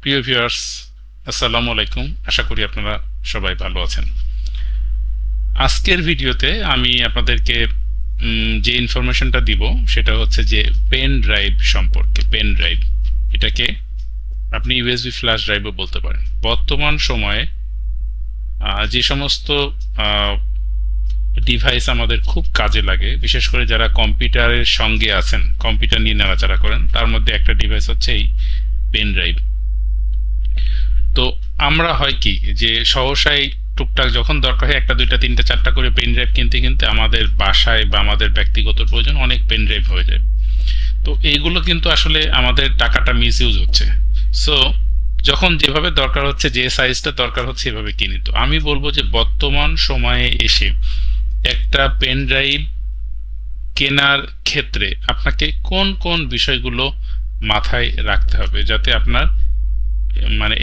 প্রিয় ভিউয়ার্স, আসসালামু আলাইকুম। আশা করি আপনারা সবাই ভালো আছেন। আজকের ভিডিওতে আমি আপনাদেরকে যে ইনফরমেশনটা দিব সেটা হচ্ছে যে পেন ড্রাইভ সম্পর্কে। পেন ড্রাইভ এটাকে আপনি ইউএসবি ফ্ল্যাশ ড্রাইভও বলতে পারেন। বর্তমান সময়ে যে সমস্ত ডিভাইস আমাদের খুব কাজে লাগে, বিশেষ করে যারা কম্পিউটারের সঙ্গে আছেন, কম্পিউটার নিয়ে নাড়াচাড়া করেন, তার মধ্যে একটা ডিভাইস হচ্ছে এই পেন ড্রাইভ। তো আমরা হয় কি যে সহসাই টুকটাক যখন দরকার হয় একটা দুইটা তিনটা চারটা করে পেন ড্রাইভ কিনতে কিনতে আমাদের বাসায় বা আমাদের ব্যক্তিগত প্রয়োজন অনেক পেন ড্রাইভ হয়ে যায়। তো এইগুলো কিন্তু আসলে আমাদের টাকাটা মিস ইউজ হচ্ছে। সো যখন যেভাবে দরকার হচ্ছে, যে সাইজটা দরকার হচ্ছে, এভাবে কিনি। তো আমি বলবো যে বর্তমান সময়ে এসে একটা পেন ড্রাইভ কেনার ক্ষেত্রে আপনাকে কোন কোন বিষয়গুলো মাথায় রাখতে হবে যাতে আপনার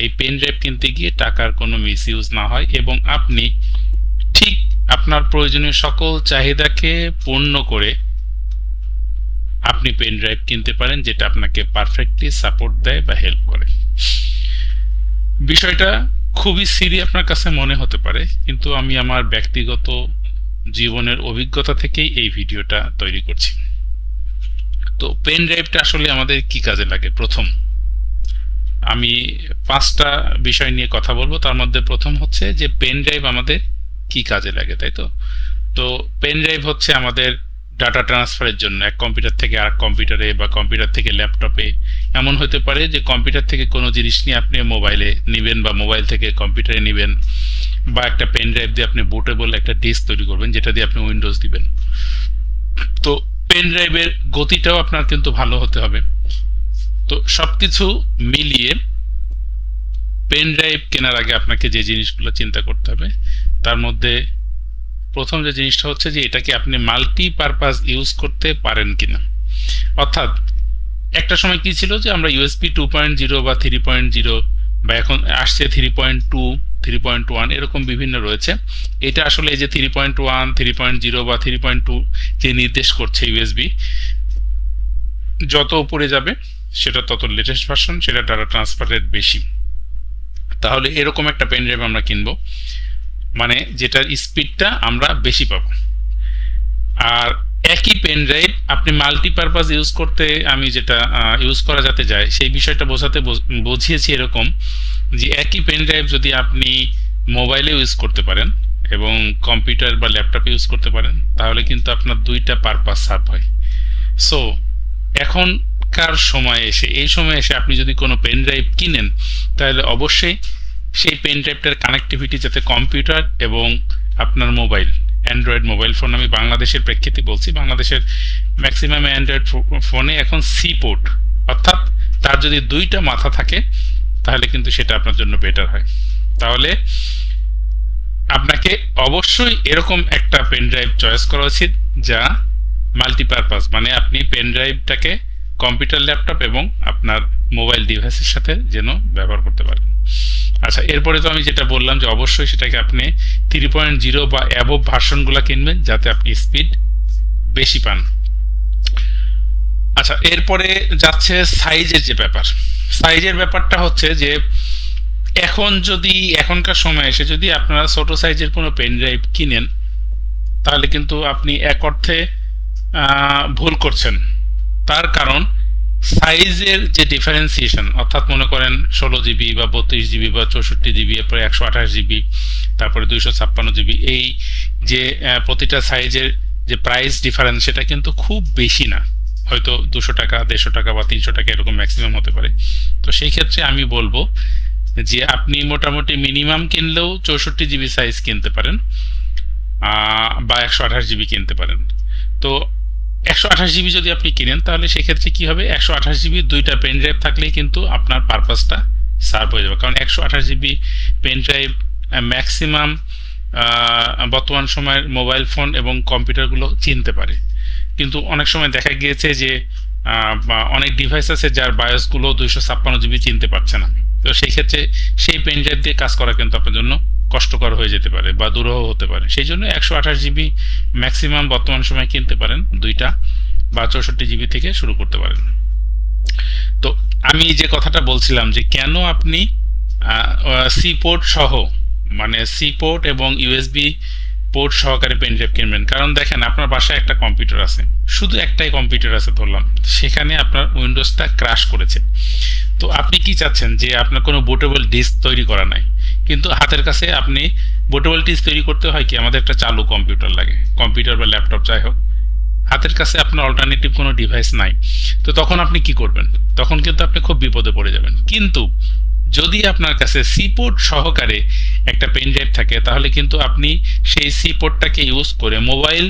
এই পেন ড্রাইভ কিনতে গিয়ে টাকার কোনো মিস ইউজ না হয় এবং আপনি ঠিক আপনার প্রয়োজনীয় সকল চাহিদাকে পূর্ণ করে আপনি পেন ড্রাইভ কিনতে পারেন, যেটা আপনাকে পারফেক্টলি সাপোর্ট দেয় বা হেল্প করে। বিষয়টা খুবই সিরিয়াস আপনার কাছে মনে হতে পারে, কিন্তু আমি আমার ব্যক্তিগত জীবনের অভিজ্ঞতা থেকেই এই ভিডিওটা তৈরি করছি। তো পেন ড্রাইভটা আসলে আমাদের কি কাজে লাগে? প্রথম আমি 5টা বিষয় নিয়ে কথা বলবো। তার মধ্যে প্রথম হচ্ছে যে পেন ড্রাইভ আমাদের কি কাজে লাগে, তাই তো? তো পেন ড্রাইভ হচ্ছে আমাদের ডাটা ট্রান্সফারের জন্য এক কম্পিউটার থেকে আরেক কম্পিউটারে বা কম্পিউটার থেকে ল্যাপটপে। এমন হতে পারে যে কম্পিউটার থেকে কোনো জিনিস নিয়ে আপনি মোবাইলে নেবেন বা মোবাইল থেকে কম্পিউটারে নেবেন, বা একটা পেন ড্রাইভ দিয়ে আপনি বুটেবল একটা ডিস্ক তৈরি করবেন যেটা দিয়ে আপনি উইন্ডোজ দিবেন। তো পেন ড্রাইভের গতিটাও আপনার কিন্তু ভালো হতে হবে। তো সবকিছু মিলিয়ে পেন ড্রাইভ কেনার আগে আপনাকে যে জিনিসগুলো চিন্তা করতে হবে, তার মধ্যে প্রথম যে জিনিসটা হচ্ছে যে এটাকে আপনি মাল্টিপারপাস ইউজ করতে পারেন কিনা। অর্থাৎ একটা সময় কি ছিল যে আমরা ইউএসবি 2.0 বা 3.0 বা এখন আসছে 3.2, 3.1 এরকম বিভিন্ন রয়েছে। এটা আসলে এই যে 3.1, 3.0 বা 3.2 যে নির্দেশ করছে ইউএসবি, যত উপরে যাবে সেটা তত লেটেস্ট ভার্সন, সেটা ডাটা ট্রান্সফার রেট বেশি। তাহলে এরকম একটা পেন ড্রাইভ আমরা কিনবো, মানে যেটার স্পিডটা আমরা বেশি পাবো। আর একই পেন ড্রাইভ আপনি মাল্টিপারপাস ইউজ করতে, আমি যেটা ইউজ করা যাতে যায় সেই বিষয়টা বোঝাতে বুঝিয়েছি এরকম যে একই পেন ড্রাইভ যদি আপনি মোবাইলে ইউজ করতে পারেন এবং কম্পিউটার বা ল্যাপটপে ইউজ করতে পারেন, তাহলে কিন্তু আপনার দুইটা পারপাস সার্ভ হয়। সো এখনকার সময়ে এসে, এই সময়ে এসে আপনি যদি কোনো পেন ড্রাইভ কিনেন, তাহলে অবশ্যই সেই পেন ড্রাইভটার কানেক্টিভিটি যাতে কম্পিউটার এবং আপনার মোবাইল, অ্যান্ড্রয়েড মোবাইল ফোন, আমি বাংলাদেশের প্রেক্ষিতে বলছি, বাংলাদেশের ম্যাক্সিমাম অ্যান্ড্রয়েড ফোনে এখন সি পোর্ট, অর্থাৎ তার যদি দুইটা মাথা থাকে তাহলে কিন্তু সেটা আপনার জন্য বেটার হয়। তাহলে আপনাকে অবশ্যই এরকম একটা পেন ড্রাইভ চয়েস করা উচিত যা মাল্টিপারপাস, মানে আপনি পেন ড্রাইভটাকে কম্পিউটার, ল্যাপটপ এবং আপনার মোবাইল ডিভাইসের সাথে যেন ব্যবহার করতে পারেন। আচ্ছা, এরপরে তো আমি যেটা বললাম যে অবশ্যই সেটাকে আপনি 3.0 বা অ্যাবভ ভার্সনগুলো কিনবেন যাতে আপনি স্পিড বেশি পান। আচ্ছা, এরপরে যাচ্ছে সাইজের যে ব্যাপার। সাইজের ব্যাপারটা হচ্ছে যে এখনকার সময় এসে যদি আপনারা ছোট সাইজের কোনো পেন ড্রাইভ কিনেন, তাহলে কিন্তু আপনি এক অর্থে ভুল করছেন। তার কারণ সাইজের যে ডিফারেন্সিয়েশন, অর্থাৎ মনে করেন 16 জিবি বা 32 জিবি বা 64 জিবি, এরপরে 128 জিবি, তারপরে 256 জিবি, এই যে প্রতিটা সাইজের যে প্রাইস ডিফারেন্স সেটা কিন্তু খুব বেশি না, হয়তো 200 টাকা, 150 টাকা বা 300 টাকা এরকম ম্যাক্সিমাম হতে পারে। তো সেই ক্ষেত্রে আমি বলবো যে আপনি মোটামুটি মিনিমাম কিনলেও 64 জিবি সাইজ কিনতে পারেন বা 128 জিবি কিনতে পারেন। তো 128 জিবি যদি আপনি কিনেন, তাহলে সেক্ষেত্রে কি হবে, 128 জিবি দুইটা পেন ড্রাইভ থাকলেই কিন্তু আপনার পারপাসটা সার্ভ হয়ে যাবে। কারণ 128 জিবি পেন ড্রাইভ ম্যাক্সিমাম বর্তমান সময়ের মোবাইল ফোন এবং কম্পিউটারগুলো চিনতে পারে। কিন্তু অনেক সময় দেখা গিয়েছে যে অনেক ডিভাইস আছে যার বায়োসগুলো 256 জিবি চিনতে পারছে না। তো সেই ক্ষেত্রে সেই পেন ড্রাইভ দিয়ে কাজ করা কিন্তু আপনার জন্য কষ্টকর হয়ে যেতে পারে বা দুরূহ হতে পারে। সেই জন্য 128 জিবি ম্যাক্সিমাম বর্তমান সময় কিনতে পারেন দুইটা, বা 64 জিবি থেকে শুরু করতে পারেন। তো আমি যে কথাটা বলছিলাম যে কেন আপনি সি পোর্ট সহ, মানে সি পোর্ট এবং ইউএসবি পোর্ট সহকারে পেন ড্রাইভ কিনবেন। কারণ দেখেন, আপনার বাসায় একটা কম্পিউটার আছে, শুধু একটাই কম্পিউটার আছে ধরলাম, সেখানে আপনার উইন্ডোজটা ক্র্যাশ করেছে। তো আপনি কি চাচ্ছেন যে আপনার কোনো বুটেবল ডিস্ক তৈরি করা নাই, কিন্তু হাতের কাছে আপনি বুটেবল ডিস্ক তৈরি করতে হয় কি, আমাদের একটা চালু কম্পিউটার লাগে, কম্পিউটার বা ল্যাপটপ যাই হোক, হাতের কাছে আপনার অল্টারনেটিভ কোনো ডিভাইস নাই। তো তখন আপনি কি করবেন? তখন কিন্তু আপনি খুব বিপদে পড়ে যাবেন। কিন্তু যদি আপনার কাছে সি পোর্ট সহকারে একটা পেন ড্রাইভ থাকে, তাহলে কিন্তু আপনি সেই সি পোর্টটাকে ইউজ করে মোবাইল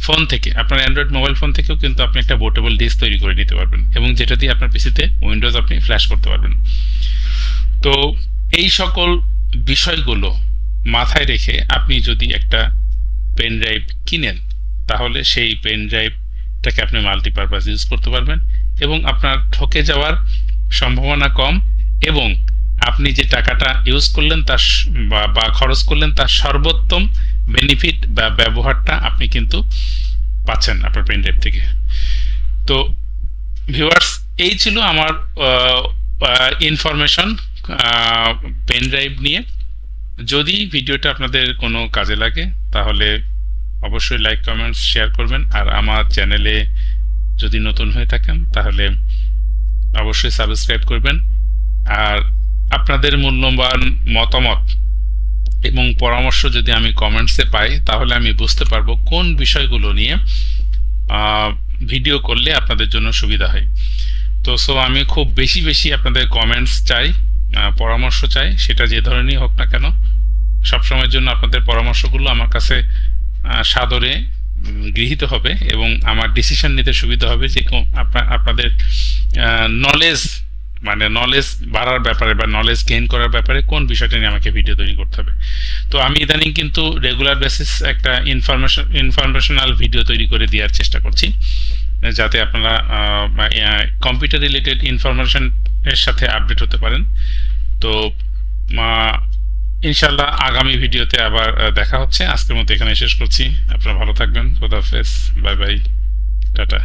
ফোন থেকে, আপনার অ্যান্ড্রয়েড মোবাইল ফোন থেকেও কিন্তু আপনি একটা পোর্টেবল ডিস্ক তৈরি করে নিতে পারবেন, এবং যেটা দিয়ে আপনার পিসিতে উইন্ডোজ আপনি ফ্ল্যাশ করতে পারবেন। তো এই সকল বিষয়গুলো মাথায় রেখে আপনি যদি একটা পেন ড্রাইভ কিনেন, তাহলে সেই পেন ড্রাইভটাকে আপনি মাল্টিপারপাস ইউজ করতে পারবেন, এবং আপনার ঠকে যাওয়ার সম্ভাবনা কম, এবং আপনি যে টাকাটা ইউজ করলেন তার বা খরচ করলেন তার সর্বোত্তম বেনিফিট বা ব্যবহারটা আপনি কিন্তু পাচ্ছেন আপনার পেন ড্রাইভ থেকে। তো ভিউয়ার্স, এই ছিল আমার ইনফরমেশন পেন ড্রাইভ নিয়ে। যদি ভিডিওটা আপনাদের কোনো কাজে লাগে, তাহলে অবশ্যই লাইক, কমেন্টস, শেয়ার করবেন। আর আমার চ্যানেলে যদি নতুন হয়ে থাকেন, তাহলে অবশ্যই সাবস্ক্রাইব করবেন। আর আপনাদের মূল্যবান মতামত এবং পরামর্শ যদি আমি কমেন্টসে পাই, তাহলে আমি বুঝতে পারবো কোন বিষয়গুলো নিয়ে ভিডিও করলে আপনাদের জন্য সুবিধা হয়। তো আমি খুব বেশি বেশি আপনাদের কমেন্টস চাই, পরামর্শ চাই, সেটা যে ধরনেরই হোক না কেন। সবসময়ের জন্য আপনাদের পরামর্শগুলো আমার কাছে সাদরে গৃহীত হবে, এবং আমার ডিসিশন নিতে সুবিধা হবে যে আপনাদের নলেজ, মানে নলেজ বাড়ার ব্যাপারে বা নলেজ গেইন করার ব্যাপারে কোন বিষয়টা নিয়ে আমাকে ভিডিও তৈরি করতে হবে। তো আমি ইদানিং কিন্তু রেগুলার বেসিস একটা ইনফরমেশনাল ভিডিও তৈরি করে দেওয়ার চেষ্টা করছি, যাতে আপনারা কম্পিউটার রিলেটেড ইনফরমেশনের সাথে আপডেট হতে পারেন। তো ইনশাল্লাহ আগামী ভিডিওতে আবার দেখা হচ্ছে। আজকের মতো এখানে শেষ করছি। আপনারা ভালো থাকবেন। খোদা হাফেজ, বাই বাই, টাটা।